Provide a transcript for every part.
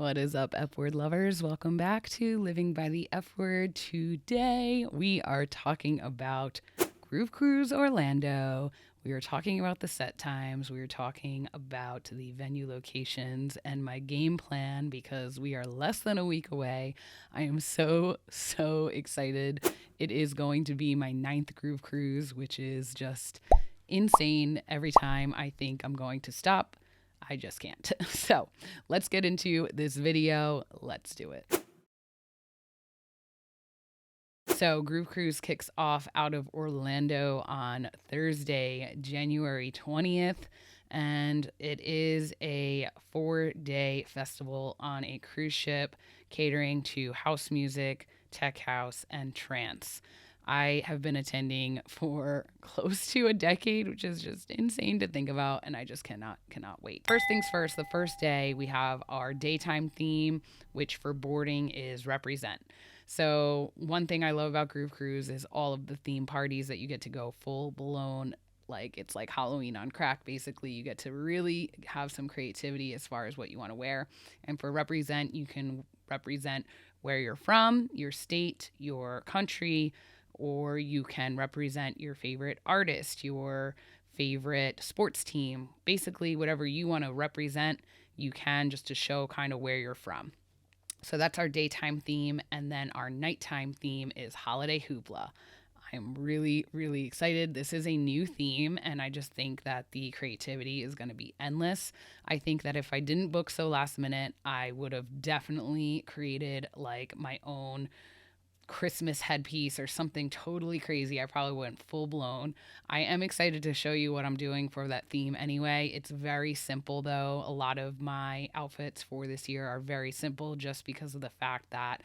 What is up, F word lovers? Welcome back to Living by the F Word. Today we are talking about Groove Cruise Orlando. We are talking about the set times. We are talking about the venue locations and my game plan because we are less than a week away. I am so excited. It is going to be my 9th Groove Cruise, which is just insane. Every time I think I'm going to stop, I just can't. So let's get into this video. Let's do it. So Groove Cruise kicks off out of Orlando on Thursday, January 20th. And it is a 4-day festival on a cruise ship catering to house music, tech house, and trance. I have been attending for close to a decade, which is just insane to think about, and I just cannot wait. First things first, the first day we have our daytime theme, which for boarding is Represent. So one thing I love about Groove Cruise is all of the theme parties that you get to go full blown, like it's like Halloween on crack. Basically, you get to really have some creativity as far as what you want to wear. And for Represent, you can represent where you're from, your state, your country, or you can represent your favorite artist, your favorite sports team. Basically, whatever you want to represent, you can, just to show kind of where you're from. So that's our daytime theme. And then our nighttime theme is Holiday Hoopla. I'm really excited. This is a new theme, and I just think that the creativity is going to be endless. I think that if I didn't book so last minute, I would have definitely created like my own Christmas headpiece or something totally crazy. I probably went full blown. I am excited to show you what I'm doing for that theme anyway. It's very simple though. A lot of my outfits for this year are very simple just because of the fact that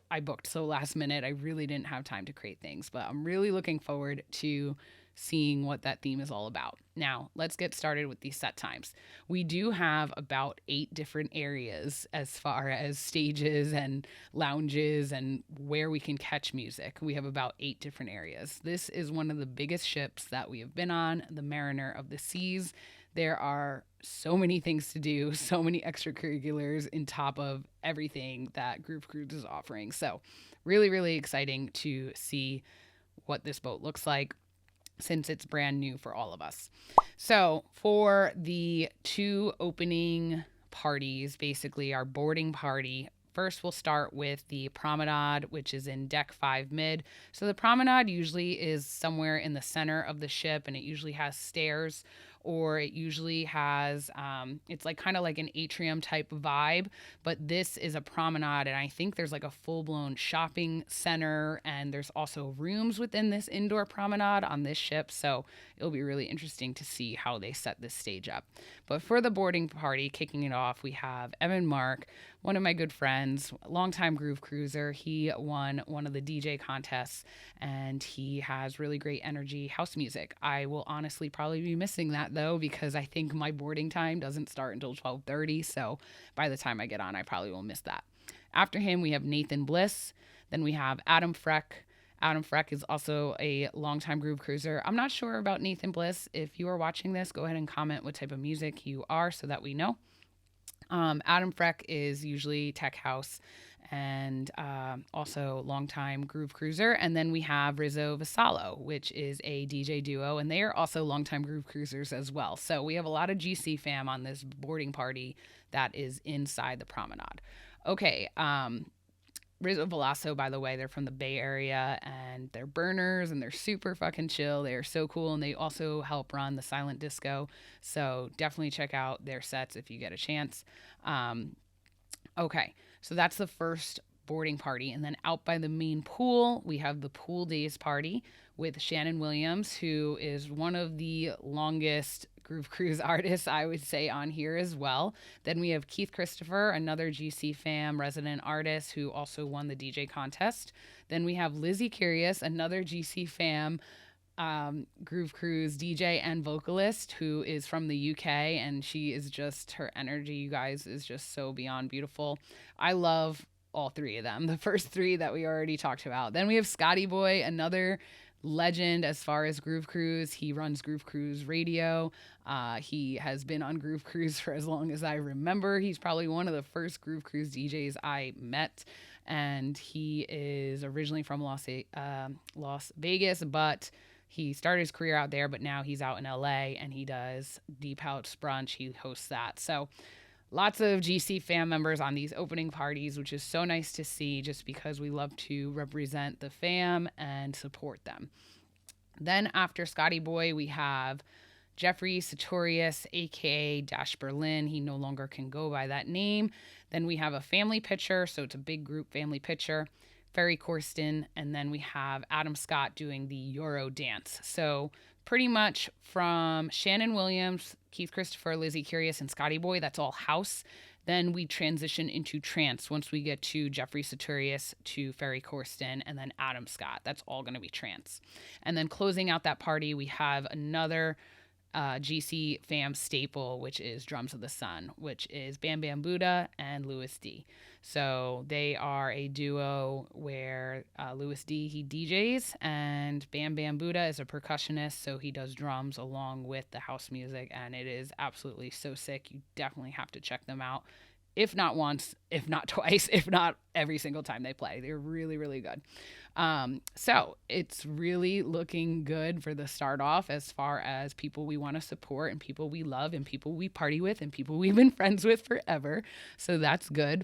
I booked so last minute. I really didn't have time to create things, but I'm really looking forward to seeing what that theme is all about. Now, let's get started with these set times. We do have about 8 different areas as far as stages and lounges and where we can catch music. We have about 8 different areas. This is one of the biggest ships that we have been on, the Mariner of the Seas. There are so many things to do, so many extracurriculars in top of everything that Groove Cruise is offering. So really exciting to see what this boat looks like, since it's brand new for all of us. So for the 2 opening parties, basically our boarding party, first we'll start with the Promenade, which is in Deck 5 Mid. So the Promenade usually is somewhere in the center of the ship, and it usually has stairs, or it usually has, it's like kind of like an atrium type vibe, but this is a promenade, and I think there's like a full-blown shopping center, and there's also rooms within this indoor promenade on this ship, so it'll be really interesting to see how they set this stage up. But for the boarding party, kicking it off, we have Evan Mark, one of my good friends, longtime Groove Cruiser. He won one of the DJ contests, and he has really great energy house music. I will honestly probably be missing that though, because I think my boarding time doesn't start until 12:30, so by the time I get on, I probably will miss that. After him, we have Nathan Bliss. Then we have Adam Freck. Adam Freck is also a longtime Groove Cruiser. I'm not sure about Nathan Bliss. If you are watching this, go ahead and comment what type of music you are so that we know. Adam Freck is usually tech house and also longtime Groove Cruiser. And then we have Rizzo Vassallo, which is a DJ duo, and they are also longtime Groove Cruisers as well. So we have a lot of GCFAM on this boarding party that is inside the promenade. Okay, Rizzo Veloso, by the way, they're from the Bay Area, and they're burners, and they're super fucking chill. They are so cool, and they also help run the silent disco. So definitely check out their sets if you get a chance. Okay, so that's the first boarding party. And then out by the main pool, we have the Pool Days party with Shannon Williams, who is one of the longest Groove Cruise artists, I would say, on here as well. Then we have Keith Christopher, another GCFAM resident artist who also won the DJ contest. Then we have Lizzie Curious, another GCFAM Groove Cruise DJ and vocalist who is from the UK, and she is just, her energy, you guys, is just so beyond beautiful. I love all 3 of them, the first 3 that we already talked about. Then we have Scotty Boy, another legend as far as Groove Cruise. He runs Groove Cruise Radio. He has been on Groove Cruise for as long as I remember. He's probably one of the first Groove Cruise DJs I met. And he is originally from Las Vegas, but he started his career out there, but now he's out in LA and he does Deep House Brunch. He hosts that. So lots of GC fam members on these opening parties, which is so nice to see just because we love to represent the fam and support them. Then after Scotty Boy, we have Jeffrey Sartorius, aka Dash Berlin. He no longer can go by that name. Then we have a family picture, so it's a big group family picture. Ferry Corsten, and then we have Adam Scott doing the Euro dance. So pretty much from Shannon Williams, Keith Christopher, Lizzie Curious, and Scotty Boy, that's all house. Then we transition into trance once we get to Jeffrey Sartorius, to Ferry Corsten, and then Adam Scott. That's all going to be trance. And then closing out that party, we have another GC fam staple, which is Drums of the Sun, which is Bam Bam Buddha and Louis D. So they are a duo where Louis D, he DJs, and Bam Bam Buddha is a percussionist, so he does drums along with the house music, and it is absolutely so sick. You definitely have to check them out. If not once, if not twice, if not every single time they play. They're really, really good. So it's really looking good for the start off as far as people we want to support and people we love and people we party with and people we've been friends with forever. So that's good.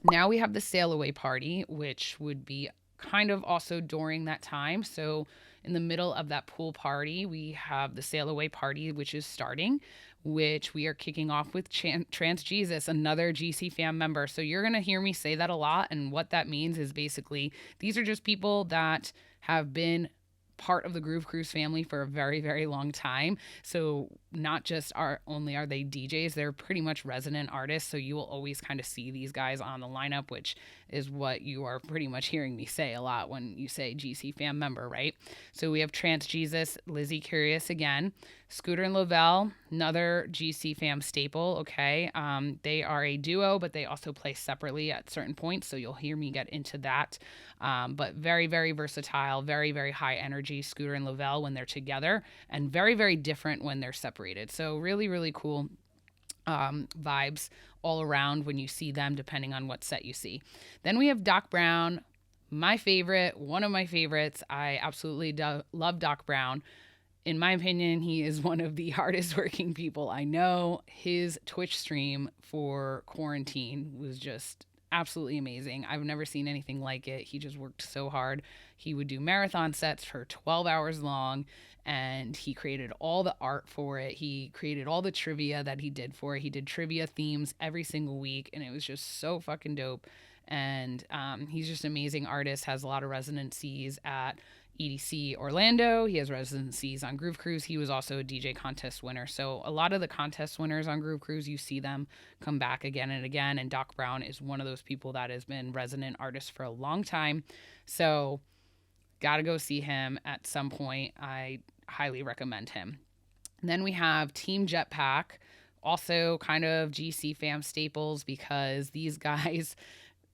Now we have the sail away party, which would be kind of also during that time. So in the middle of that pool party, we have the sail away party, which is starting, which we are kicking off with Trans Jesus, another GC fam member. So you're going to hear me say that a lot. And what that means is basically these are just people that have been part of the Groove Cruise family for a very, very long time. So not just are they DJs, they're pretty much resident artists. So you will always kind of see these guys on the lineup, which is what you are pretty much hearing me say a lot when you say GC fam member, right? So we have Trance Jesus, Lizzie Curious again, Scooter and Lavelle, another GC fam staple. Okay. They are a duo, but they also play separately at certain points. So you'll hear me get into that. But very, very versatile, very, very high energy, Scooter and Lavelle when they're together, and very, very different when they're separated. So really, really cool vibes all around when you see them, depending on what set you see. Then we have Doc Brown, my favorite, one of my favorites. I absolutely love Doc Brown. In my opinion, he is one of the hardest working people I know. His Twitch stream for quarantine was just absolutely amazing. I've never seen anything like it. He just worked so hard. He would do marathon sets for 12 hours long, and he created all the art for it. He created all the trivia that he did for it. He did trivia themes every single week, and it was just so fucking dope. And he's just an amazing artist, has a lot of residencies at EDC Orlando. He has residencies on Groove Cruise. He was also a DJ contest winner. So a lot of the contest winners on Groove Cruise, you see them come back again and again. And Doc Brown is one of those people that has been resident artist for a long time. So got to go see him at some point. I highly recommend him. And then we have Team Jetpack, also kind of GC fam staples, because these guys,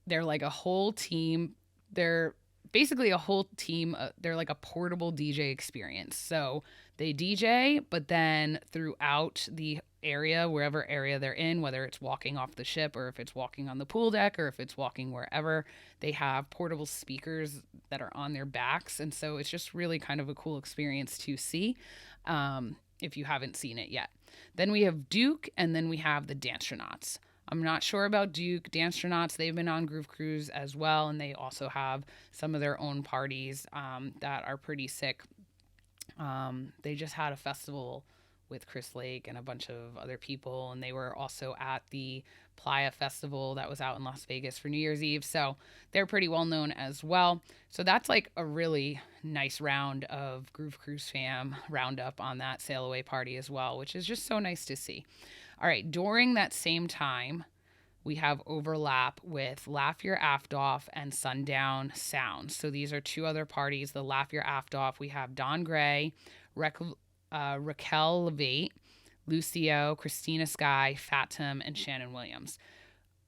they're like a whole team. They're basically a whole team. They're like a portable DJ experience. So they DJ, but then throughout the area, wherever area they're in, whether it's walking off the ship or if it's walking on the pool deck or if it's walking wherever, they have portable speakers that are on their backs. And so it's just really kind of a cool experience to see if you haven't seen it yet. Then we have Duke, and then we have the Dancetronauts. I'm not sure about Duke. Dancetronauts, they've been on Groove Cruise as well, and they also have some of their own parties that are pretty sick. They just had a festival with Chris Lake and a bunch of other people, and they were also at the Playa Festival that was out in Las Vegas for New Year's Eve, so they're pretty well known as well. So that's like a really nice round of Groove Cruise fam roundup on that sail away party as well, which is just so nice to see. All right, during that same time, we have overlap with Laugh Your Aft Off and Sundown Sounds. So these are two other parties. The Laugh Your Aft Off, we have Don Gray, Raquel Levate, Lucio, Christina Sky, Fatim, and Shannon Williams.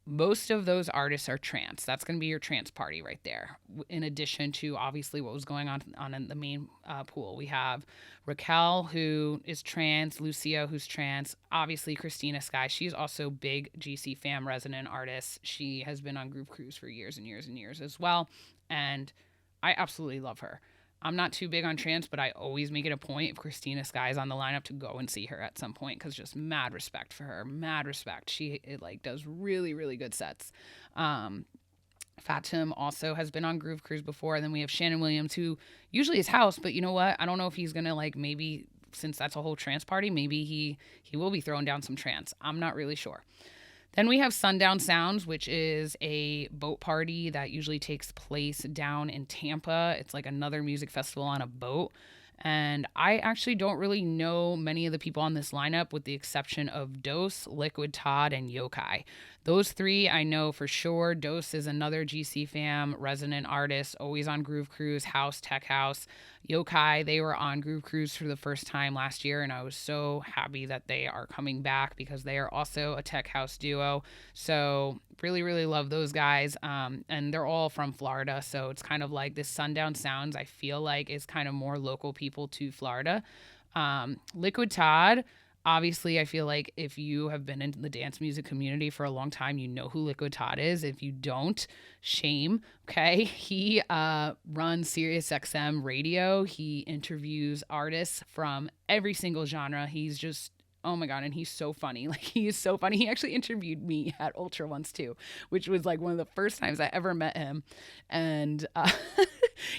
Most of those artists are trance. That's going to be your trance party right there. In addition to obviously what was going on in the main pool, we have Raquel, who is trance, Lucio, who's trance, obviously Christina Sky. She's also big GCFAM resident artist. She has been on Groove Cruise for years and years and years as well, and I absolutely love her. I'm not too big on trance, but I always make it a point if Christina Sky is on the lineup to go and see her at some point because just mad respect for her, mad respect. She does really really good sets. Um, Fatim also has been on Groove Cruise before. And then we have Shannon Williams, who usually is house, but you know what? I don't know if he's gonna like maybe since that's a whole trance party, maybe he will be throwing down some trance. I'm not really sure. Then we have Sundown Sounds, which is a boat party that usually takes place down in Tampa. It's like another music festival on a boat. And I actually don't really know many of the people on this lineup with the exception of Dose, Liquid Todd, and Yokai. Those three I know for sure. Dose is another GC fam resident artist, always on Groove Cruise, house, tech house. Yokai, they were on Groove Cruise for the first time last year, and I was so happy that they are coming back because they are also a tech house duo. So really, really love those guys. And they're all from Florida, so it's kind of like this Sundown Sounds, I feel like is kind of more local people to Florida. Liquid Todd, obviously, I feel like if you have been in the dance music community for a long time, you know who Liquid Todd is. If you don't, shame. Okay. He runs SiriusXM radio. He interviews artists from every single genre. He's just, oh my God. And he's so funny. Like, he is so funny. He actually interviewed me at Ultra once too, which was like one of the first times I ever met him. And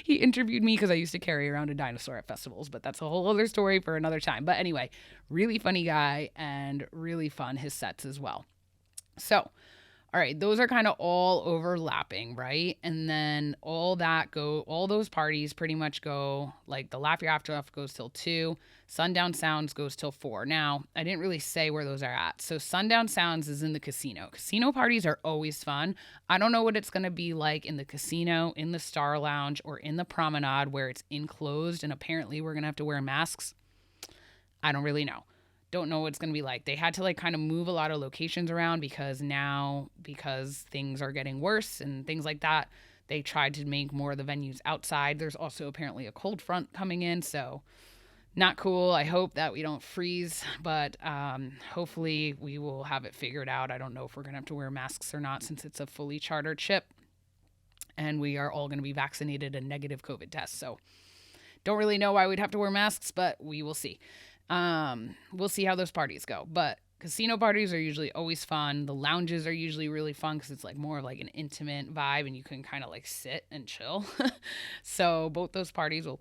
he interviewed me because I used to carry around a dinosaur at festivals, but that's a whole other story for another time. But anyway, really funny guy and really fun, his sets as well. So, all right, those are kind of all overlapping, right? And then all those parties pretty much go, like the Laugh Your After Off goes till 2, Sundown Sounds goes till 4. Now, I didn't really say where those are at. So Sundown Sounds is in the casino. Casino parties are always fun. I don't know what it's going to be like in the casino, in the Star Lounge, or in the Promenade where it's enclosed and apparently we're going to have to wear masks. I don't really know. Don't know what it's going to be like. They had to like kind of move a lot of locations around because things are getting worse and things like that, they tried to make more of the venues outside. There's also apparently a cold front coming in, so not cool. I hope that we don't freeze, but hopefully we will have it figured out. I don't know if we're going to have to wear masks or not since it's a fully chartered ship and we are all going to be vaccinated and negative COVID tests. So don't really know why we'd have to wear masks, but we will see. We'll see how those parties go. But casino parties are usually always fun. The lounges are usually really fun because it's like more of like an intimate vibe and you can kind of like sit and chill. So both those parties will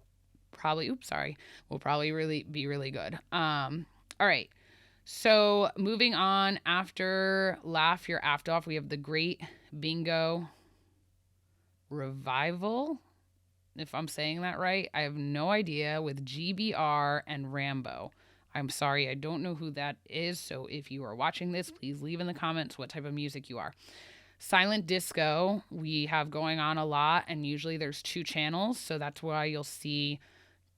probably really be really good. All right. So moving on, after Laugh Your After Off, we have the Great Bingo Revival. If I'm saying that right, I have no idea, with GBR and Rambo. I'm sorry, I don't know who that is. So if you are watching this, please leave in the comments what type of music you are. Silent disco, we have going on a lot, and usually there's 2 channels. So that's why you'll see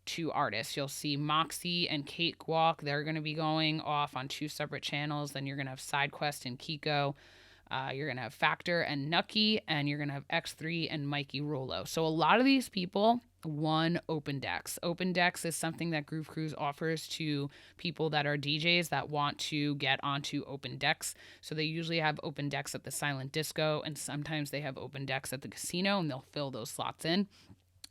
2 artists. You'll see Moxie and Kate Gualk. They're going to be going off on 2 separate channels. Then you're going to have SideQuest and Kiko. You're going to have Factor and Nucky, and you're going to have X3 and Mikey Rollo. So a lot of these people won Open Decks. Open Decks is something that Groove Cruise offers to people that are DJs that want to get onto Open Decks. So they usually have Open Decks at the Silent Disco, and sometimes they have Open Decks at the casino, and they'll fill those slots in.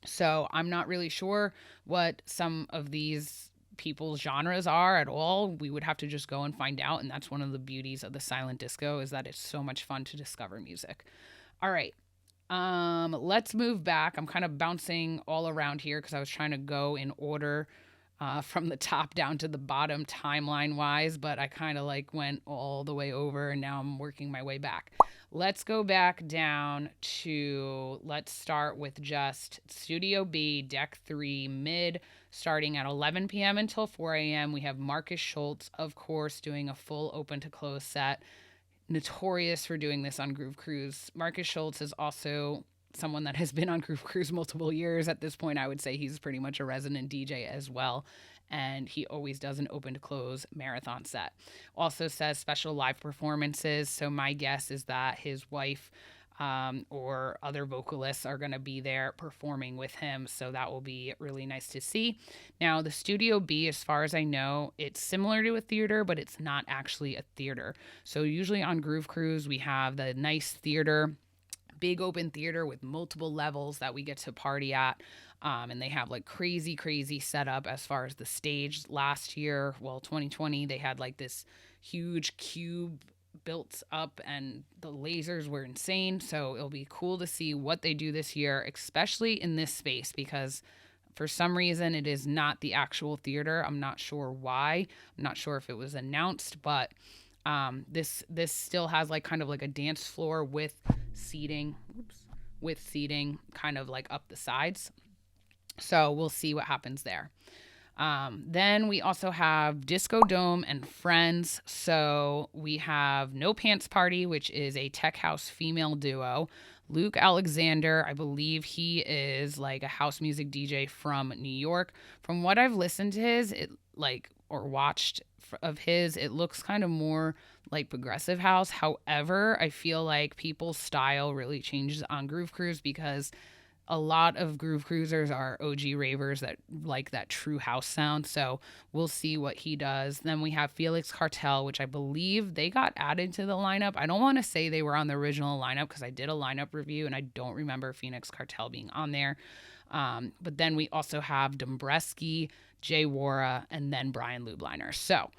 So I'm not really sure what some of these people's genres are at all. We would have to just go and find out, and that's one of the beauties of the Silent Disco, is that it's so much fun to discover music. All right, let's move back. I'm kind of bouncing all around here because I was trying to go in order from the top down to the bottom timeline wise, but I kind of like went all the way over and now I'm working my way back. Let's go back down to, let's start with just Studio B, Deck 3, mid, starting at 11 p.m. until 4 a.m. We have Marcus Schultz, of course, doing a full open to close set. Notorious for doing this on Groove Cruise. Marcus Schultz is also someone that has been on Groove Cruise multiple years. At this point, I would say he's pretty much a resident DJ as well. and he always does an open to close marathon set. Also says special live performances. So my guess is that his wife or other vocalists are going to be there performing with him. So that will be really nice to see. Now, the Studio B, as far as I know, it's similar to a theater, but it's not actually a theater. So usually on Groove Cruise, we have the nice theater, big open theater with multiple levels that we get to party at. And they have like crazy setup as far as the stage. Last year, well, 2020, they had like this huge cube built up and the lasers were insane. So it'll be cool to see what they do this year, especially in this space, because for some reason it is not the actual theater. I'm not sure why. I'm not sure if it was announced, but this still has like kind of like a dance floor with seating, kind of like up the sides. So we'll see what happens there. Then we also have Disco Dome and Friends. So we have No Pants Party, which is a tech house female duo. Luke Alexander, I believe he is like a house music DJ from New York. From what I've listened to watched of his, it looks kind of more like progressive house. However, I feel like people's style really changes on Groove Cruise because a lot of Groove Cruisers are OG ravers that like that true house sound. So we'll see what he does. Then we have Felix Cartel, which I believe they got added to the lineup. I don't want to say they were on the original lineup because I did a lineup review and I don't remember Felix Cartel being on there. But then we also have Dombresky, Jay Wara, and then Brian Lubliner. So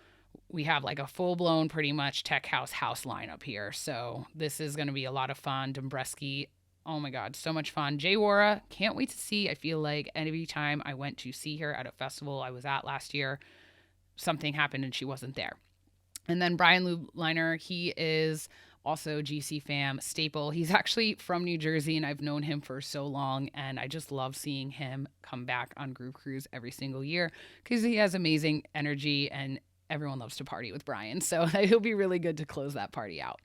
we have like a full-blown pretty much tech house lineup here. So this is going to be a lot of fun. Dombresky, oh my God, so much fun. Jay Wara, can't wait to see. I feel like every time I went to see her at a festival I was at last year, something happened and she wasn't there. And then Brian Lubliner, he is also GCFAM staple. He's actually from New Jersey and I've known him for so long and I just love seeing him come back on Groove Cruise every single year because he has amazing energy and everyone loves to party with Brian. So it'll be really good to close that party out.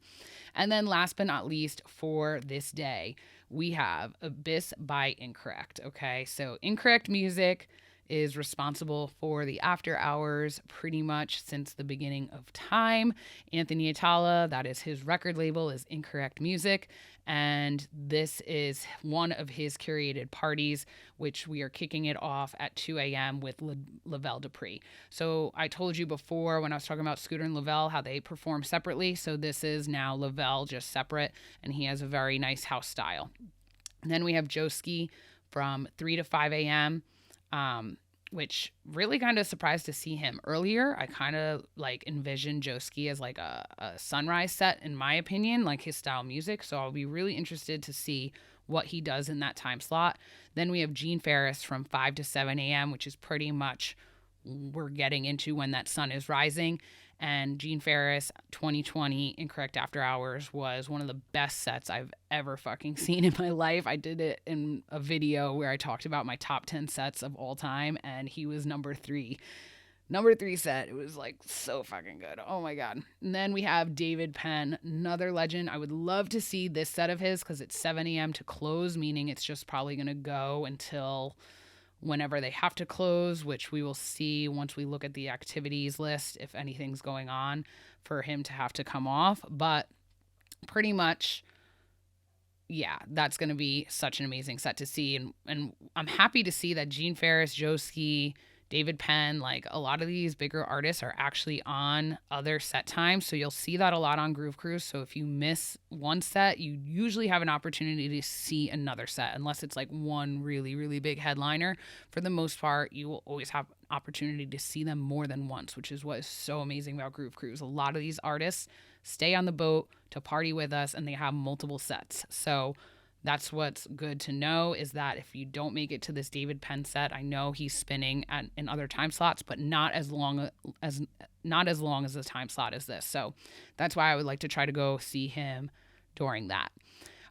And then last but not least for this day, we have Abyss by Incorrect. Okay, so Incorrect Music is responsible for the after hours pretty much since the beginning of time. Anthony Atala, that is his record label, is Incorrect Music. And this is one of his curated parties, which we are kicking it off at 2 a.m. with Lavelle Dupree. So I told you before when I was talking about Scooter and Lavelle, how they perform separately. So this is now Lavelle just separate, and he has a very nice house style. And then we have Joski from 3 to 5 a.m., which really kind of surprised to see him earlier. I kind of like envisioned Joski as like a sunrise set, in my opinion, like his style music. So I'll be really interested to see what he does in that time slot. Then we have Gene Ferris from 5 to 7 a.m., which is pretty much we're getting into when that sun is rising. And Gene Ferris 2020 Incorrect After Hours was one of the best sets I've ever fucking seen in my life. I did it in a video where I talked about my top 10 sets of all time, and he was number 3. Number 3 set. It was like so fucking good. Oh my God. And then we have David Penn, another legend. I would love to see this set of his because it's 7 a.m. to close, meaning it's just probably going to go until whenever they have to close, which we will see once we look at the activities list if anything's going on for him to have to come off. But pretty much, yeah, that's going to be such an amazing set to see. And I'm happy to see that Gene Ferris, Joski, David Penn, like a lot of these bigger artists are actually on other set times. So you'll see that a lot on Groove Cruise. So if you miss one set, you usually have an opportunity to see another set, unless it's like one really, really big headliner. For the most part, you will always have an opportunity to see them more than once, which is what is so amazing about Groove Cruise. A lot of these artists stay on the boat to party with us and they have multiple sets. So that's what's good to know, is that if you don't make it to this David Penn set, I know he's spinning in other time slots, but not as long as the time slot as this. So that's why I would like to try to go see him during that.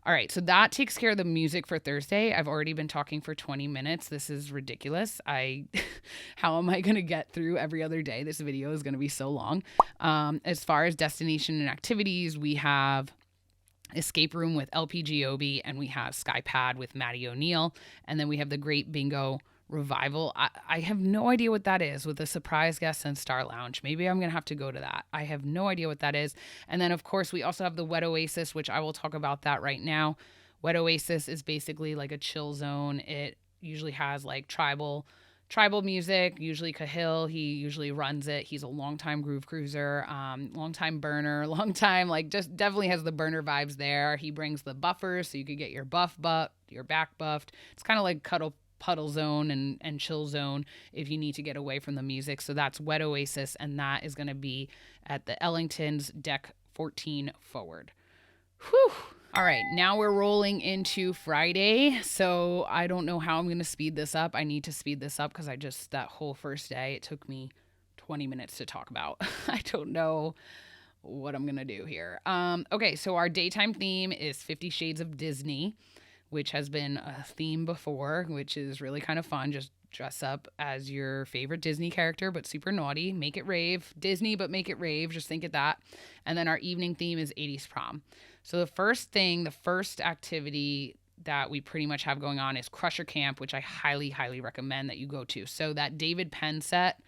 All right, so that takes care of the music for Thursday. I've already been talking for 20 minutes. This is ridiculous. How am I going to get through every other day? This video is going to be so long. As far as destination and activities, we have Escape Room with LPGOB, and we have Skypad with Maddie O'Neill, and then we have the Great Bingo Revival. I have no idea what that is with a surprise guest and Star Lounge. Maybe I'm going to have to go to that. I have no idea what that is. And then, of course, we also have the Wet Oasis, which I will talk about that right now. Wet Oasis is basically like a chill zone. It usually has like tribal music, usually Cahill. He usually runs it. He's a longtime groove cruiser, longtime burner, long time, like just definitely has the burner vibes there. He brings the buffers so you could get your your back buffed. It's kind of like puddle zone and chill zone if you need to get away from the music. So that's Wet Oasis, and that is going to be at the Ellington's deck 14 forward. Whew. All right, now we're rolling into Friday. So I don't know how I'm going to speed this up. I need to speed this up because that whole first day, it took me 20 minutes to talk about. I don't know what I'm going to do here. Okay, so our daytime theme is 50 Shades of Disney, which has been a theme before, which is really kind of fun. Just dress up as your favorite Disney character, but super naughty. Make it rave. Disney, but make it rave. Just think of that. And then our evening theme is 80s prom. So the first activity that we pretty much have going on is Crusher Camp, which I highly, highly recommend that you go to. So that David Penn set,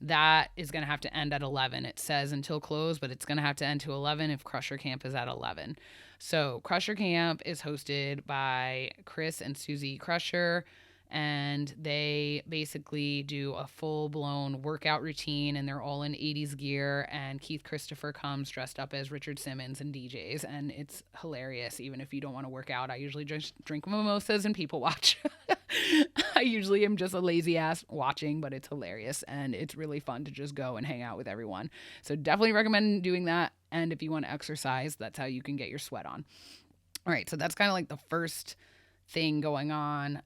that is going to have to end at 11. It says until close, but it's going to have to end to 11 if Crusher Camp is at 11. So Crusher Camp is hosted by Chris and Susie Crusher, and they basically do a full-blown workout routine, and they're all in 80s gear, and Keith Christopher comes dressed up as Richard Simmons and DJs, and it's hilarious. Even if you don't want to work out, I usually just drink mimosas and people watch. I usually am just a lazy ass watching, but it's hilarious, and it's really fun to just go and hang out with everyone. So definitely recommend doing that, and if you want to exercise, that's how you can get your sweat on. All right, so that's kind of like the first thing going on.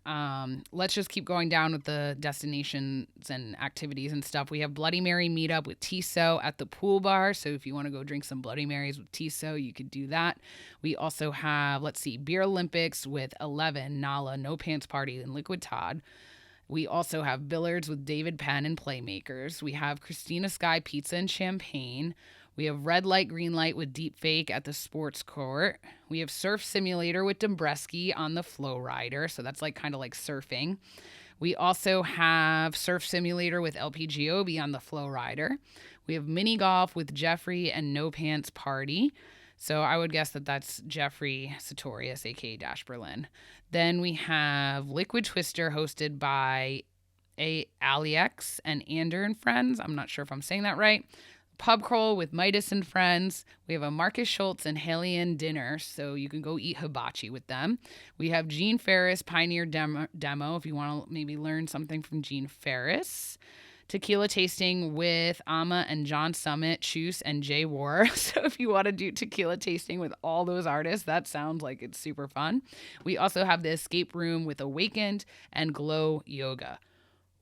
Let's just keep going down with the destinations and activities and stuff. We have Bloody Mary meetup with Tissot at the pool bar. So if you want to go drink some Bloody Marys with Tissot, you could do that. We also have, Beer Olympics with 11, Nala, No Pants Party, and Liquid Todd. We also have billiards with David Penn and Playmakers. We have Christina Sky Pizza and Champagne. We have Red Light, Green Light with Deep Fake at the sports court. We have Surf Simulator with Dombreski on the Flow Rider. So that's kind of like surfing. We also have Surf Simulator with LPGOB on the Flow Rider. We have Mini Golf with Jeffrey and No Pants Party. So I would guess that that's Jeffrey Sartorius, aka Dash Berlin. Then we have Liquid Twister hosted by Aliex and Ander and Friends. I'm not sure if I'm saying that right. Pub crawl with Midas and Friends. We have a Marcus Schultz and Halian dinner, so you can go eat hibachi with them. We have Gene Ferris Pioneer demo if you want to maybe learn something from Gene Ferris. Tequila tasting with Amma and John Summit, Chus, and Jay War. So if you want to do tequila tasting with all those artists, that sounds like it's super fun. We also have the escape room with Awakened and Glow Yoga.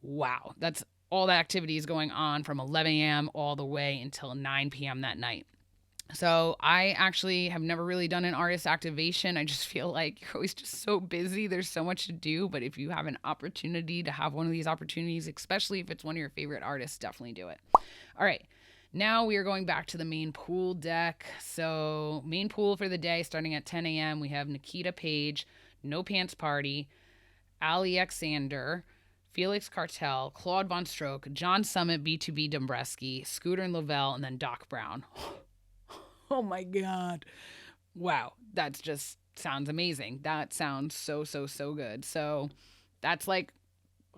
Wow, that's all the activities going on from 11 a.m. all the way until 9 p.m. that night. So I actually have never really done an artist activation. I just feel like you're always just so busy. There's so much to do. But if you have an opportunity to have one of these opportunities, especially if it's one of your favorite artists, definitely do it. All right. Now we are going back to the main pool deck. So main pool for the day starting at 10 a.m. We have Nikita Page, No Pants Party, Alexander, Felix Cartel, Claude Von Stroke, John Summit, B2B Dombreski, Scooter and Lavelle, and then Doc Brown. Oh my God. Wow. That just sounds amazing. That sounds so good. So that's like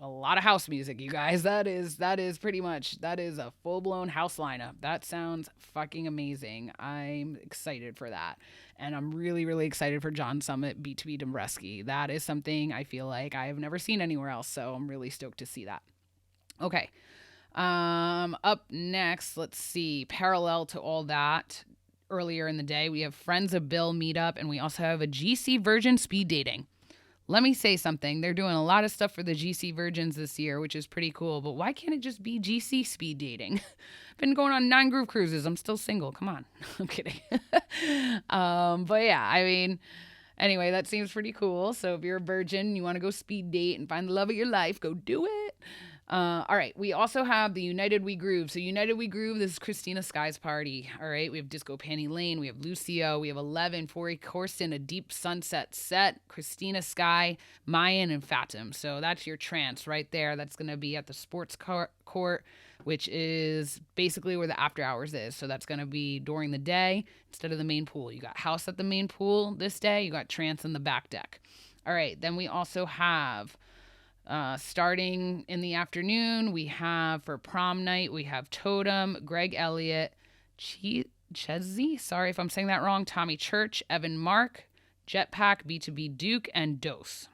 a lot of house music, you guys. That is a full-blown house lineup. That sounds fucking amazing. I'm excited for that. And I'm really, really excited for John Summit, B2B Dombreski. That is something I feel like I have never seen anywhere else. So I'm really stoked to see that. Okay. Up next, let's see. Parallel to all that, earlier in the day, we have Friends of Bill meetup, and we also have a GC Virgin speed dating. Let me say something. They're doing a lot of stuff for the GC Virgins this year, which is pretty cool. But why can't it just be GC speed dating? Been going on 9 groove cruises. I'm still single. Come on. I'm kidding. But yeah, I mean, anyway, that seems pretty cool. So if you're a virgin, you want to go speed date and find the love of your life, go do it. All right. We also have the United We Groove. So United We Groove, this is Christina Sky's party. All right. We have Disco Penny Lane. We have Lucio. We have 11, Forey Corson, a Deep Sunset set, Christina Sky, Mayan, and Fatim. So that's your trance right there. That's going to be at the sports court, which is basically where the after hours is. So that's going to be during the day instead of the main pool. You got house at the main pool this day. You got trance in the back deck. All right. Then we also have... starting in the afternoon, we have for prom night, we have Totem, Greg Elliott, Chezzy, sorry if I'm saying that wrong, Tommy Church, Evan Mark, Jetpack, B2B Duke, and Dose.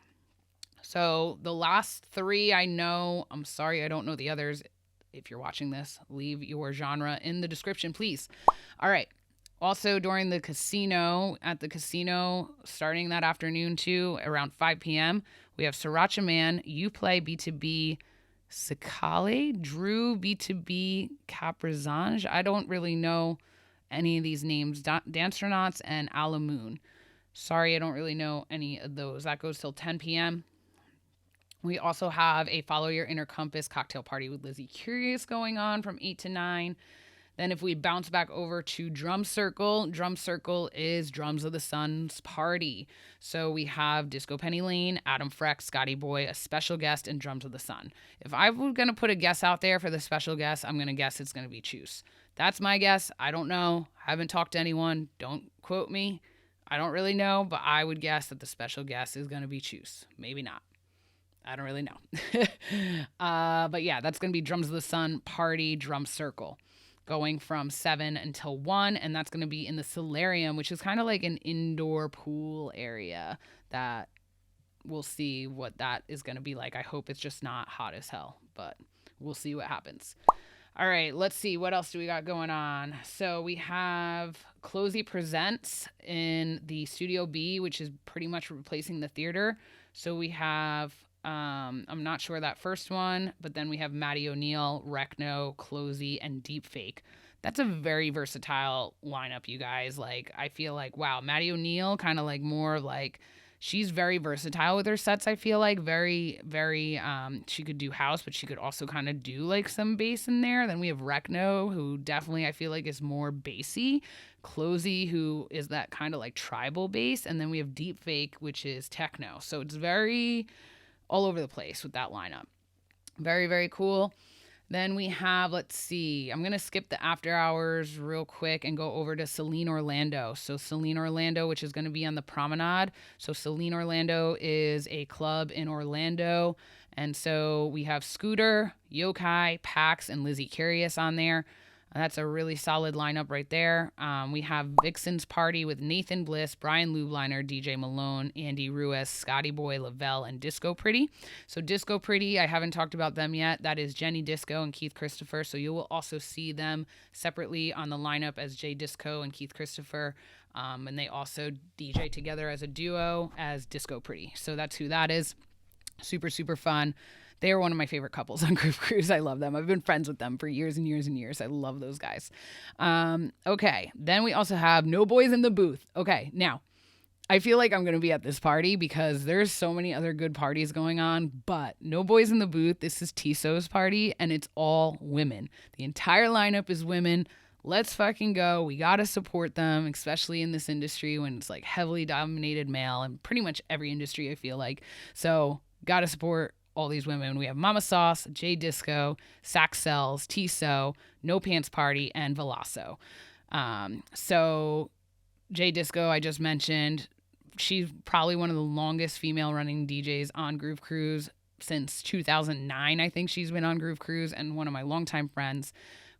So the last three I know, I'm sorry I don't know the others. If you're watching this, leave your genre in the description, please. All right. Also during the casino, at the casino, starting that afternoon too, around 5 p.m., we have Sriracha Man, Uplay, B2B, Sakale, Drew, B2B, Caprizange. I don't really know any of these names. Dancernauts and Alamoon. Sorry, I don't really know any of those. That goes till 10 p.m. We also have a Follow Your Inner Compass cocktail party with Lizzie Curious going on from 8 to 9. Then if we bounce back over to Drum Circle is Drums of the Sun's party. So we have Disco Penny Lane, Adam Freck, Scotty Boy, a special guest, and Drums of the Sun. If I were going to put a guess out there for the special guest, I'm going to guess it's going to be Choose. That's my guess. I don't know. I haven't talked to anyone. Don't quote me. I don't really know, but I would guess that the special guest is going to be Choose. Maybe not. I don't really know. But yeah, that's going to be Drums of the Sun party, Drum Circle, going from 7 until 1, and that's going to be in the solarium, which is kind of like an indoor pool area that we'll see what that is going to be like. I hope it's just not hot as hell, but we'll see what happens. All right, let's see. What else do we got going on? So we have Closey Presents in the Studio B, which is pretty much replacing the theater. So we have... I'm not sure that first one, but then we have Maddie O'Neill, Recno, Closey, and Deepfake. That's a very versatile lineup, you guys. Like, I feel like, wow, Maddie O'Neill, kind of like more like, she's very versatile with her sets. I feel like very, she could do house, but she could also kind of do like some bass in there. Then we have Recno, who definitely I feel like is more bassy. Closey, who is that kind of like tribal bass. And then we have Deepfake, which is techno. So it's very... all over the place with that lineup. Very, very cool. Then we have, let's see, I'm going to skip the after hours real quick and go over to Celine Orlando. So Celine Orlando, which is going to be on the Promenade. So Celine Orlando is a club in Orlando. And so we have Scooter, Yokai, Pax, and Lizzie Curious on there. That's a really solid lineup right there. We have Vixen's Party with Nathan Bliss, Brian Lubliner, DJ Malone, Andy Ruiz, Scotty Boy, Lavelle, and Disco Pretty. So Disco Pretty, I haven't talked about them yet. That is Jenny Disco and Keith Christopher. So you will also see them separately on the lineup as Jay Disco and Keith Christopher. And they also DJ together as a duo as Disco Pretty. So that's who that is. Super, super fun. They are one of my favorite couples on Groove Cruise. I love them. I've been friends with them for years and years and years. I love those guys. Okay. Then we also have No Boys in the Booth. Okay. Now, I feel like I'm going to be at this party because there's so many other good parties going on, but No Boys in the Booth. This is Tisso's party and it's all women. The entire lineup is women. Let's fucking go. We got to support them, especially in this industry when it's like heavily dominated male and pretty much every industry, I feel like. So got to support all these women. We have Mama Sauce, Jay Disco, Sax Cells, Tiso, No Pants Party, and Veloso. So Jay Disco, I just mentioned, she's probably one of the longest female running DJs on Groove Cruise since 2009. I think she's been on Groove Cruise and one of my longtime friends.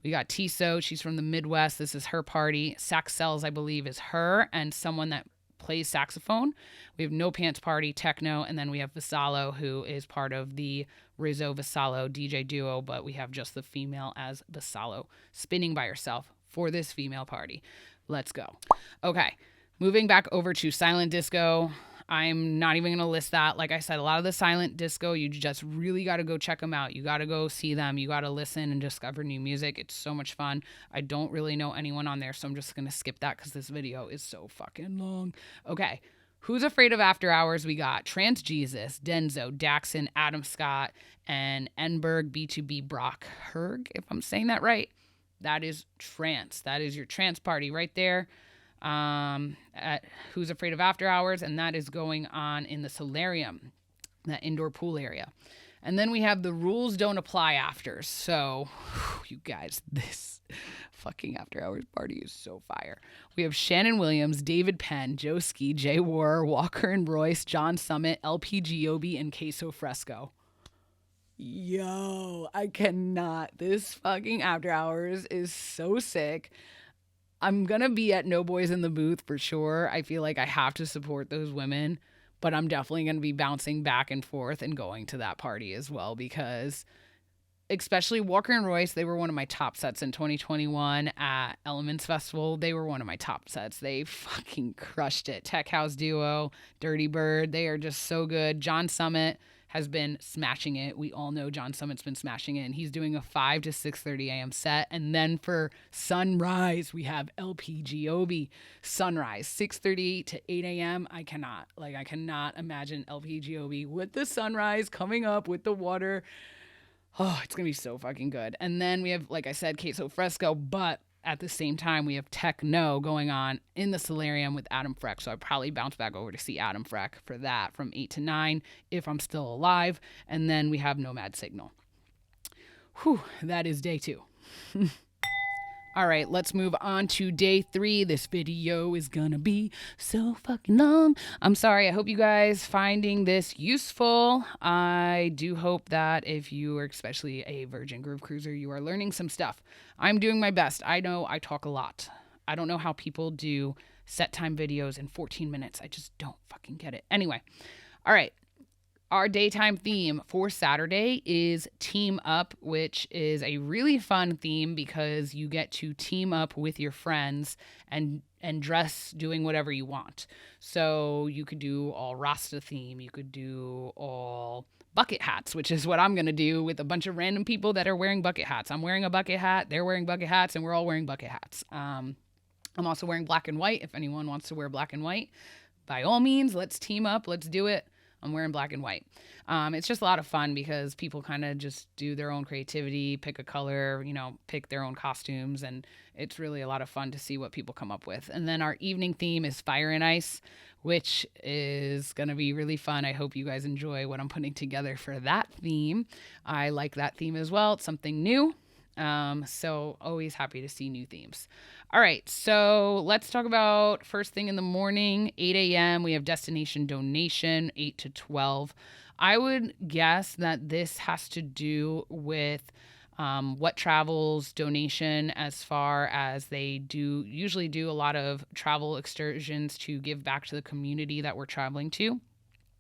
We got Tiso. She's from the Midwest. This is her party. Sax Cells, I believe, is her and someone that plays saxophone. We have No Pants Party, techno, and then we have Vassallo, who is part of the Rizzo Vassallo DJ duo, but we have just the female as Vassallo spinning by herself for this female party. Let's go. Okay, moving back over to silent disco. I'm not even going to list that. Like I said, a lot of the silent disco, you just really got to go check them out. You got to go see them. You got to listen and discover new music. It's so much fun. I don't really know anyone on there, so I'm just going to skip that because this video is so fucking long. Okay, Who's Afraid of After Hours? We got Trans Jesus, Denzo, Daxon, Adam Scott, and Enberg B2B Brock Herg, if I'm saying that right. That is trance. That is your trance party right there. At Who's Afraid of After Hours, and that is going on in the Solarium, that indoor pool area. And then we have the Rules Don't Apply Afters. So, you guys, this fucking after hours party is so fire. We have Shannon Williams, David Penn, Joe Ski, Jay War, Walker and Royce, John Summit, LP Giobi, and Queso Fresco. Yo, I cannot. This fucking after hours is so sick. I'm going to be at No Boys in the Booth for sure. I feel like I have to support those women, but I'm definitely going to be bouncing back and forth and going to that party as well, because especially Walker and Royce, they were one of my top sets in 2021 at Elements Festival. They were one of my top sets. They fucking crushed it. Tech House Duo, Dirty Bird, they are just so good. John Summit has been smashing it. We all know John Summit's been smashing it, and he's doing a 5 to 6:30 a.m. set. And then for Sunrise, we have LP Giobi. Sunrise, 6:30 to 8 a.m. I cannot imagine LP Giobi with the sunrise coming up with the water. Oh, it's going to be so fucking good. And then we have, like I said, Queso Fresco, but at the same time, we have Techno going on in the Solarium with Adam Freck. So I'll probably bounce back over to see Adam Freck for that from 8 to 9 if I'm still alive. And then we have Nomad Signal. Whew, that is day 2. All right, let's move on to day 3. This video is gonna be so fucking long. I'm sorry. I hope you guys finding this useful. I do hope that if you are especially a Virgin Groove Cruiser, you are learning some stuff. I'm doing my best. I know I talk a lot. I don't know how people do set time videos in 14 minutes. I just don't fucking get it. Anyway, all right. Our daytime theme for Saturday is Team Up, which is a really fun theme because you get to team up with your friends and dress doing whatever you want. So you could do all Rasta theme. You could do all bucket hats, which is what I'm going to do with a bunch of random people that are wearing bucket hats. I'm wearing a bucket hat. They're wearing bucket hats, and we're all wearing bucket hats. I'm also wearing black and white. If anyone wants to wear black and white, by all means, let's team up. Let's do it. I'm wearing black and white. It's just a lot of fun because people kind of just do their own creativity, pick a color, pick their own costumes. And it's really a lot of fun to see what people come up with. And then our evening theme is Fire and Ice, which is going to be really fun. I hope you guys enjoy what I'm putting together for that theme. I like that theme as well. It's something new. So always happy to see new themes. All right, so let's talk about first thing in the morning, 8 a.m. We have destination donation, 8 to 12. I would guess that this has to do with What Travels donation, as far as they usually do a lot of travel excursions to give back to the community that we're traveling to,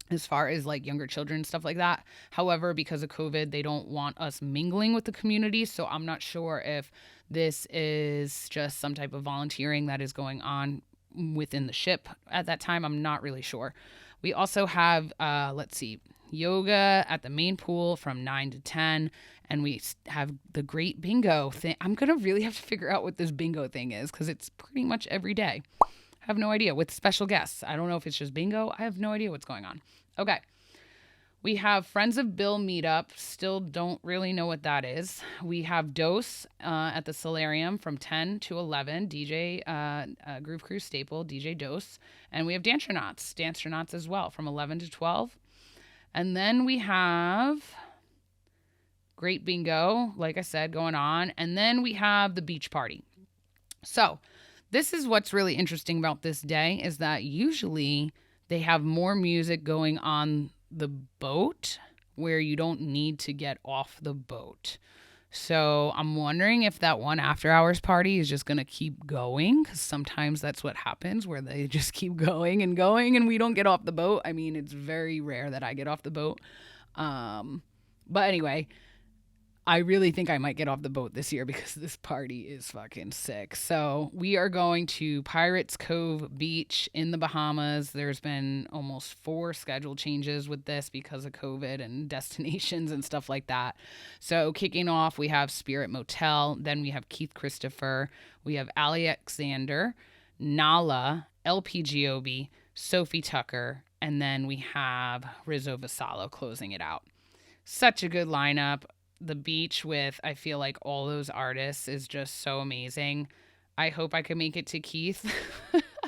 as far as like younger children, stuff like that. However, because of COVID, they don't want us mingling with the community. So I'm not sure if this is just some type of volunteering that is going on within the ship at that time. I'm not really sure. We also have, yoga at the main pool from 9 to 10. And we have the great bingo thing. I'm going to really have to figure out what this bingo thing is because it's pretty much every day. I have no idea, with special guests. I don't know if it's just bingo. I have no idea what's going on. Okay. We have Friends of Bill meetup. Still don't really know what that is. We have Dose at the Solarium from 10 to 11. DJ Groove Cruise staple, DJ Dose. And we have Dancernauts as well from 11 to 12. And then we have Great Bingo, like I said, going on. And then we have the beach party. So this is what's really interesting about this day, is that usually they have more music going on the boat where you don't need to get off the boat. So I'm wondering if that one after hours party is just going to keep going, because sometimes that's what happens, where they just keep going and we don't get off the boat. I mean, it's very rare that I get off the boat. But anyway, I really think I might get off the boat this year because this party is fucking sick. So we are going to Pirates Cove Beach in the Bahamas. There's been almost 4 schedule changes with this because of COVID and destinations and stuff like that. So kicking off, we have Spirit Motel. Then we have Keith Christopher. We have Alexander, Nala, LPGOB, Sophie Tucker, and then we have Rizzo Vassallo closing it out. Such a good lineup. The beach with, I feel like, all those artists is just so amazing. I hope I can make it to Keith.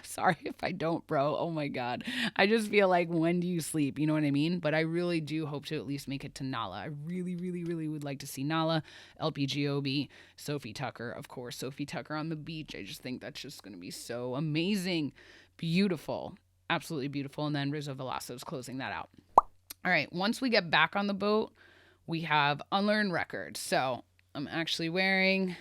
Sorry if I don't, bro. Oh my God. I just feel like, when do you sleep? You know what I mean? But I really do hope to at least make it to Nala. I really, really, really would like to see Nala, LPGOB, Sophie Tucker, of course. Sophie Tucker on the beach. I just think that's just going to be so amazing. Beautiful. Absolutely beautiful. And then Rizzo Velasco's closing that out. All right. Once we get back on the boat, we have Unlearned Records. So I'm actually wearing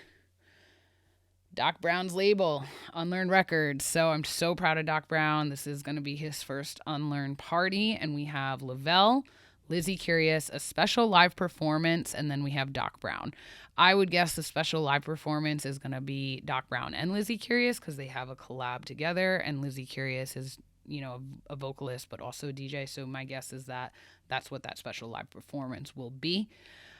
Doc Brown's label, Unlearned Records. So I'm so proud of Doc Brown. This is going to be his first Unlearned party. And we have Lavelle, Lizzie Curious, a special live performance, and then we have Doc Brown. I would guess the special live performance is going to be Doc Brown and Lizzie Curious because they have a collab together. And Lizzie Curious is, a vocalist, but also a DJ. So my guess is that that's what that special live performance will be.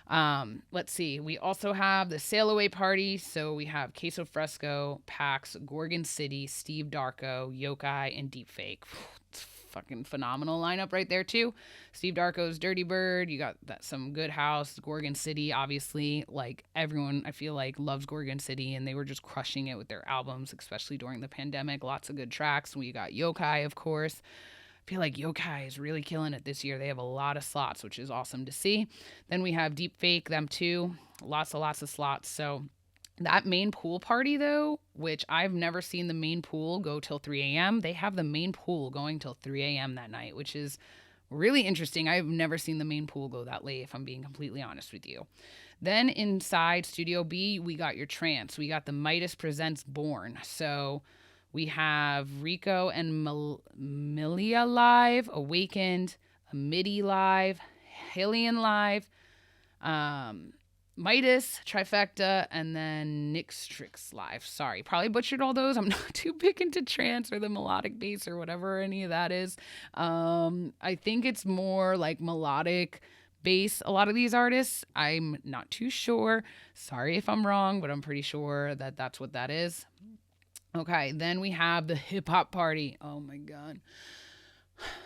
Let's see. We also have the Sail Away party. So we have Queso Fresco, Pax, Gorgon City, Steve Darko, Yokai, and Deepfake. It's fucking phenomenal lineup right there too. Steve Darko's Dirty Bird. You got some good house. Gorgon City, obviously, like everyone I feel like loves Gorgon City, and they were just crushing it with their albums, especially during the pandemic. Lots of good tracks. We got Yokai, of course. I feel like Yokai is really killing it this year. They have a lot of slots, which is awesome to see. Then we have Deepfake, them too. Lots of slots. So that main pool party, though, which I've never seen the main pool go till 3 a.m. They have the main pool going till 3 a.m. that night, which is really interesting. I've never seen the main pool go that late, if I'm being completely honest with you. Then inside Studio B, we got your trance. We got the Midas Presents Born. So we have Rico and Milia live, Awakened, a MIDI live, Halion live, Midas, Trifecta, and then Nixtrix live. Sorry, probably butchered all those. I'm not too big into trance or the melodic bass or whatever any of that is. I think it's more like melodic bass, a lot of these artists. I'm not too sure. Sorry if I'm wrong, but I'm pretty sure that that's what that is. Okay, then we have the hip hop party. Oh my God.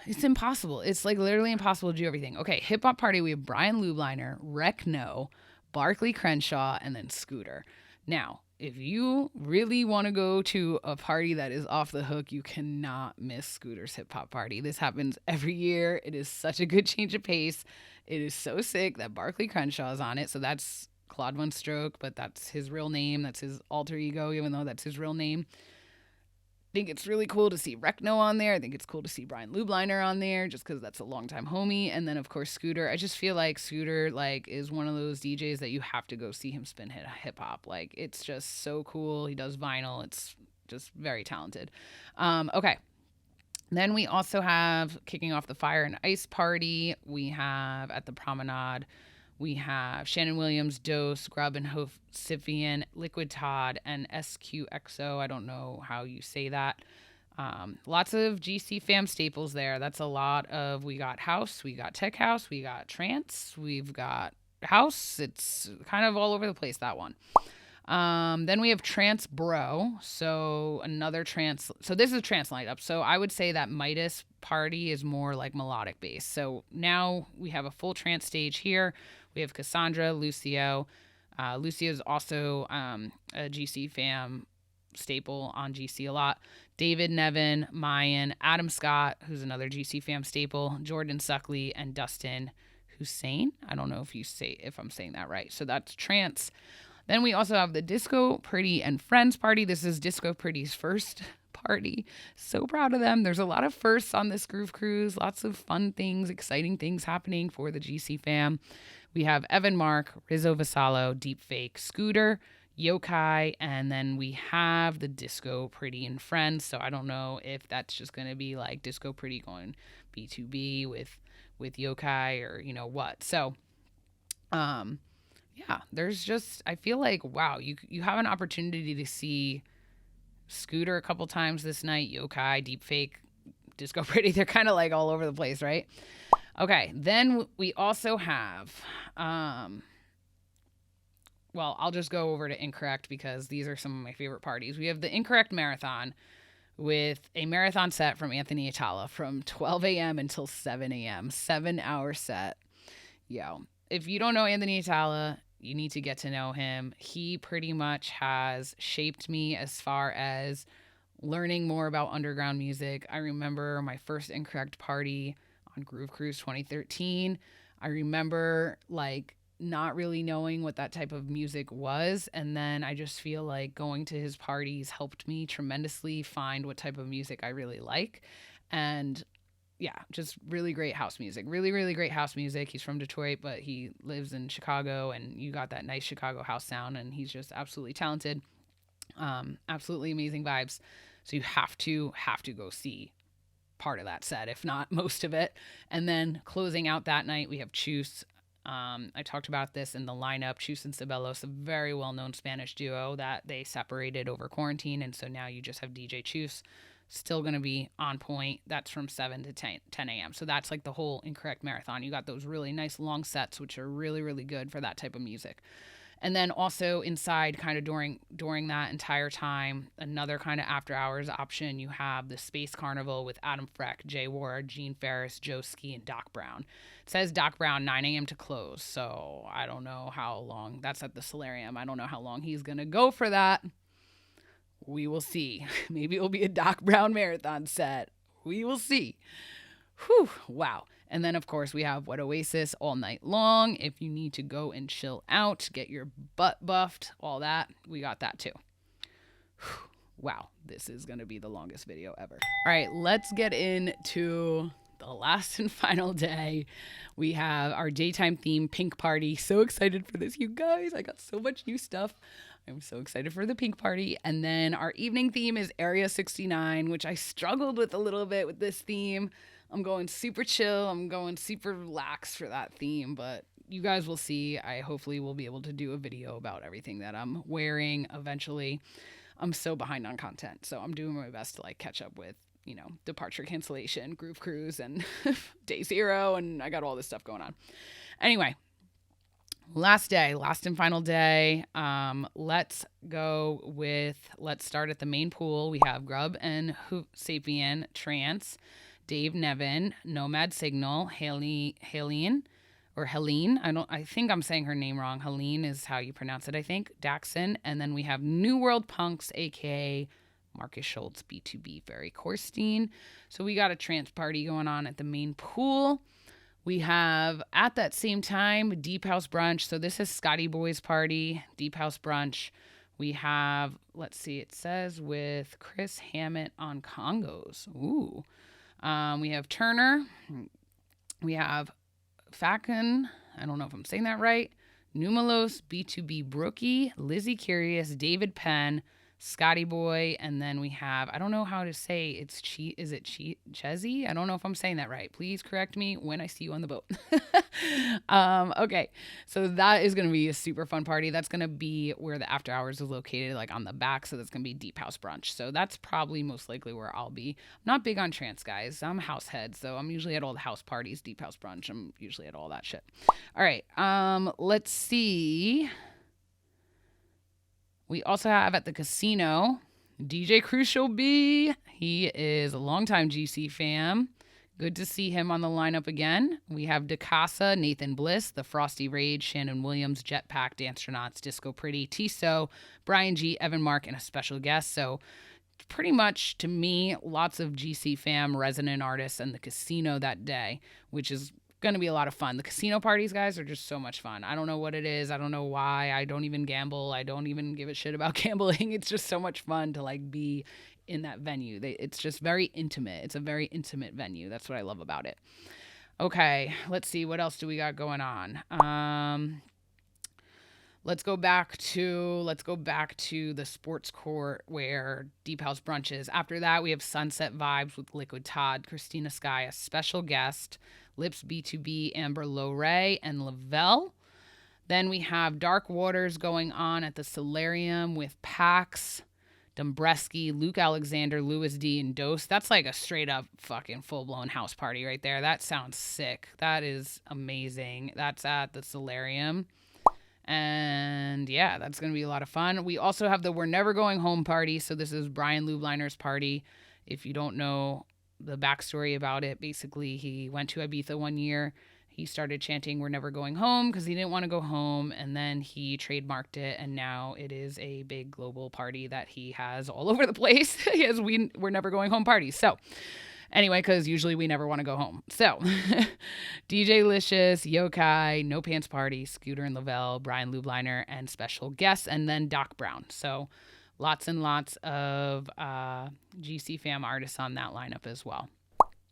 It's impossible. It's like literally impossible to do everything. Okay, hip hop party. We have Brian Lubliner, Rekno, Barkley Crenshaw, and then Scooter. Now, if you really want to go to a party that is off the hook, you cannot miss Scooter's hip hop party. This happens every year. It is such a good change of pace. It is so sick that Barkley Crenshaw is on it. So that's Claude Von Stroke, but that's his real name. That's his alter ego, even though that's his real name. I think it's really cool to see Rekno on there. I think it's cool to see Brian Lubliner on there just because that's a longtime homie. And then, of course, Scooter. I just feel like Scooter is one of those DJs that you have to go see him spin hip hop. Like, it's just so cool. He does vinyl. It's just very talented. Okay. Then we also have, kicking off the Fire and Ice party, we have at the Promenade, we have Shannon Williams, Dose, Grub and Hosifian, Liquid Todd, and SQXO. I don't know how you say that. Lots of GCFAM staples there. That's a lot of, we got house, we got tech house, we got trance, we've got house. It's kind of all over the place, that one. Then we have Trance Bro. So another trance. So this is a trance lineup. So I would say that Midas party is more like melodic bass. So now we have a full trance stage here. We have Cassandra, Lucio. Lucio is also a GC fam staple on GC a lot. David Nevin, Mayan, Adam Scott, who's another GC fam staple, Jordan Suckley, and Dustin Hussein. I don't know if I'm saying that right. So that's trance. Then we also have the Disco Pretty and Friends party. This is Disco Pretty's first party. So proud of them. There's a lot of firsts on this Groove Cruise. Lots of fun things, exciting things happening for the GC fam. We have Evan Mark, Rizzo Vassallo, Deepfake, Scooter, Yokai, and then we have the Disco Pretty and Friends. So I don't know if that's just going to be like Disco Pretty going B2B with Yokai or what. So, yeah, there's just, I feel like, wow, you have an opportunity to see Scooter a couple times this night, Yokai, Deepfake, Disco Pretty. They're kind of like all over the place, right? Okay, then we also have, well, I'll just go over to Incorrect because these are some of my favorite parties. We have the Incorrect Marathon. with a marathon set from Anthony Atala from 12 a.m. until 7 a.m. 7-hour set. Yo, if you don't know Anthony Atala, you need to get to know him. He pretty much has shaped me as far as learning more about underground music. I remember my first Incorrect party on Groove Cruise 2013. I remember like not really knowing what that type of music was. And then I just feel like going to his parties helped me tremendously find what type of music I really like. And yeah, just really great house music. Really, really great house music. He's from Detroit, but he lives in Chicago, and you got that nice Chicago house sound, and he's just absolutely talented. Absolutely amazing vibes. So you have to go see part of that set, if not most of it. And then closing out that night, we have Chus. I talked about this in the lineup. Chus and Cibelos, a very well-known Spanish duo that they separated over quarantine, and so now you just have DJ Chus. Still going to be on point. That's from 7 to 10 a.m. So that's like the whole Incorrect marathon. You got those really nice long sets, which are really, really good for that type of music. And then also inside, kind of during that entire time, another kind of after hours option, you have the Space Carnival with Adam Freck, Jay Ward, Gene Ferris, Joe Ski, and Doc Brown. It says Doc Brown 9 a.m. to close, so I don't know how long. That's at the Solarium. I don't know how long he's going to go for that. We will see. Maybe it'll be a Doc Brown marathon set. We will see. Whew, wow. And then, of course, we have What Oasis all night long. If you need to go and chill out, get your butt buffed, all that, we got that too. Whew, wow, this is going to be the longest video ever. All right, let's get into the last and final day. We have our daytime theme, Pink Party. So excited for this, you guys. I got so much new stuff. I'm so excited for the Pink Party. And then our evening theme is Area 69, which I struggled with a little bit with this theme. I'm going super chill. I'm going super relaxed for that theme, but you guys will see. I hopefully will be able to do a video about everything that I'm wearing eventually. I'm so behind on content, so I'm doing my best to like catch up with, you know, departure cancellation, Groove Cruise, and day 0, and I got all this stuff going on. Anyway, last and final day. Let's start at the main pool. We have Grub and Sapien, Trance, Dave Nevin, Nomad Signal, Helene. I think I'm saying her name wrong. Helene is how you pronounce it, I think. Daxon. And then we have New World Punks, aka Marcus Schultz, B2B, Ferry Korstein. So we got a trance party going on at the main pool. We have, at that same time, Deep House Brunch. So this is Scotty Boy's party, Deep House Brunch. We have, let's see, it says with Chris Hammett on congos. Ooh. We have Turner. We have Falcon. I don't know if I'm saying that right. Numelos, B2B Brookie, Lizzie Curious, David Penn, Scotty Boy, and then we have, I don't know how to say, is it Chezzy? I don't know if I'm saying that right. Please correct me when I see you on the boat. Okay, so that is going to be a super fun party. That's going to be where the after hours is located, like on the back, so that's going to be Deep House Brunch. So that's probably most likely where I'll be. I'm not big on trance, guys. I'm a house head, so I'm usually at all the house parties, Deep House Brunch. I'm usually at all that shit. All right, let's see. We also have at the casino DJ Crucial B. He is a longtime GCFAM. Good to see him on the lineup again. We have DeCasa, Nathan Bliss, The Frosty Rage, Shannon Williams, Jetpack, Danstronauts, Disco Pretty, Tiso, Brian G, Evan Mark, and a special guest. So pretty much, to me, lots of GCFAM resident artists and the casino that day, which is going to be a lot of fun. The casino parties, guys, are just so much fun. I don't know what it is. I don't know why. I don't even gamble. I don't even give a shit about gambling. It's just so much fun to like be in that venue. It's just very intimate. It's a very intimate venue. That's what I love about it. Okay, let's see. What else do we got going on? Let's go back to the sports court where Deep House Brunch is. After that, we have Sunset Vibes with Liquid Todd, Christina Sky, a special guest, Lips B2B, Amber Lowray, and Lavelle. Then we have Dark Waters going on at the Solarium with Pax, Dombreski, Luke Alexander, Louis D, and Dose. That's like a straight up fucking full-blown house party right there. That sounds sick. That is amazing. That's at the Solarium. And yeah, that's going to be a lot of fun. We also have the We're Never Going Home party. So this is Brian Lubliner's party. If you don't know the backstory about it, basically he went to Ibiza one year. He started chanting, "We're never going home," because he didn't want to go home. And then he trademarked it. And now it is a big global party that he has all over the place. He has We're Never Going Home parties. So anyway, because usually we never want to go home. So DJ Licious, Yokai, No Pants Party, Scooter and Lavelle, Brian Lubliner, and special guests, and then Doc Brown. So lots and lots of GCFAM artists on that lineup as well.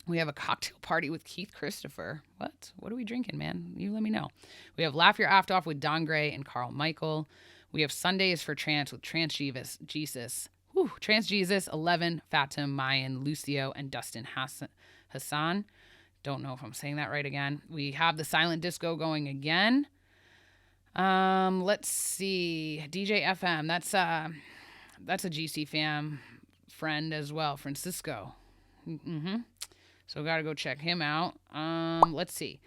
We have a cocktail party with Keith Christopher. What? What are we drinking, man? You let me know. We have Laugh Your Aft Off with Don Gray and Carl Michael. We have Sundays for Trance with Trance Jesus. Trance Jesus, 11, Fatim, Mayan, Lucio, and Dustin Hassan. Don't know if I'm saying that right again. We have the Silent Disco going again. Let's see. DJ FM. That's a GC fam friend as well, Francisco. So got to go check him out. Let's see.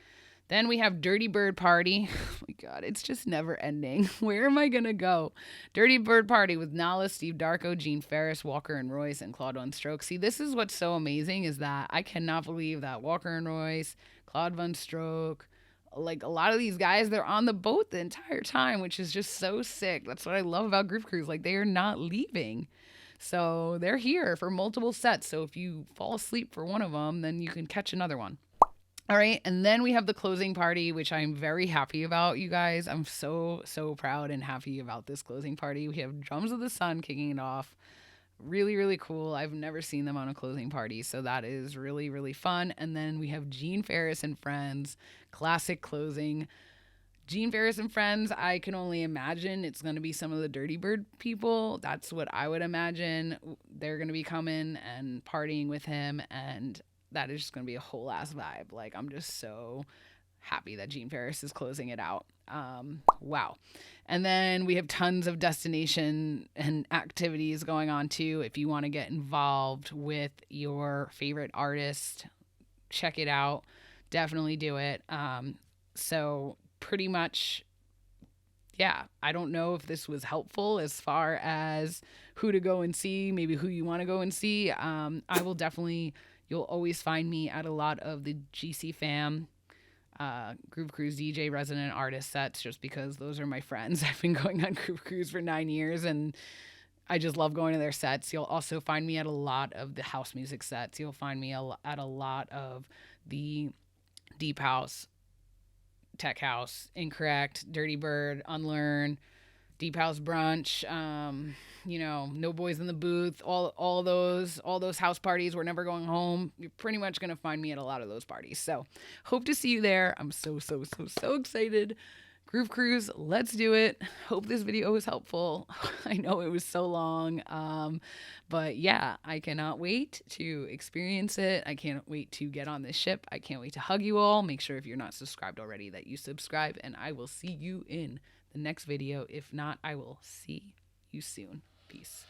Then we have Dirty Bird Party. Oh my God, it's just never ending. Where am I going to go? Dirty Bird Party with Nala, Steve Darko, Gene Ferris, Walker and Royce, and Claude Von Stroke. See, this is what's so amazing is that I cannot believe that Walker and Royce, Claude Von Stroke, like a lot of these guys, they're on the boat the entire time, which is just so sick. That's what I love about Groove Cruise. Like, they are not leaving. So they're here for multiple sets. So if you fall asleep for one of them, then you can catch another one. All right. And then we have the closing party, which I'm very happy about, you guys. I'm so, so proud and happy about this closing party. We have Drums of the Sun kicking it off. Really, really cool. I've never seen them on a closing party. So that is really, really fun. And then we have Gene Ferris and Friends, classic closing. Gene Ferris and Friends, I can only imagine it's going to be some of the Dirty Bird people. That's what I would imagine. They're going to be coming and partying with him, and that is just going to be a whole ass vibe. Like, I'm just so happy that Gene Ferris is closing it out. Wow. And then we have tons of destination and activities going on too. If you want to get involved with your favorite artist, check it out. Definitely do it. So pretty much, yeah, I don't know if this was helpful as far as who to go and see, maybe who you want to go and see. I will definitely, you'll always find me at a lot of the GC Fam Groove Cruise DJ resident artist sets, just because those are my friends. I've been going on Groove Cruise for 9 years and I just love going to their sets. You'll also find me at a lot of the house music sets. You'll find me at a lot of the deep house, tech house, Incorrect, Dirty Bird, Unlearn, Deep House Brunch, No Boys in the Booth, all those house parties. We're never going home. You're pretty much going to find me at a lot of those parties. So hope to see you there. I'm so excited. Groove Cruise, let's do it. Hope this video was helpful. I know it was so long, but yeah, I cannot wait to experience it. I can't wait to get on this ship. I can't wait to hug you all. Make sure if you're not subscribed already that you subscribe, and I will see you in the next video. If not, I will see you soon. Peace.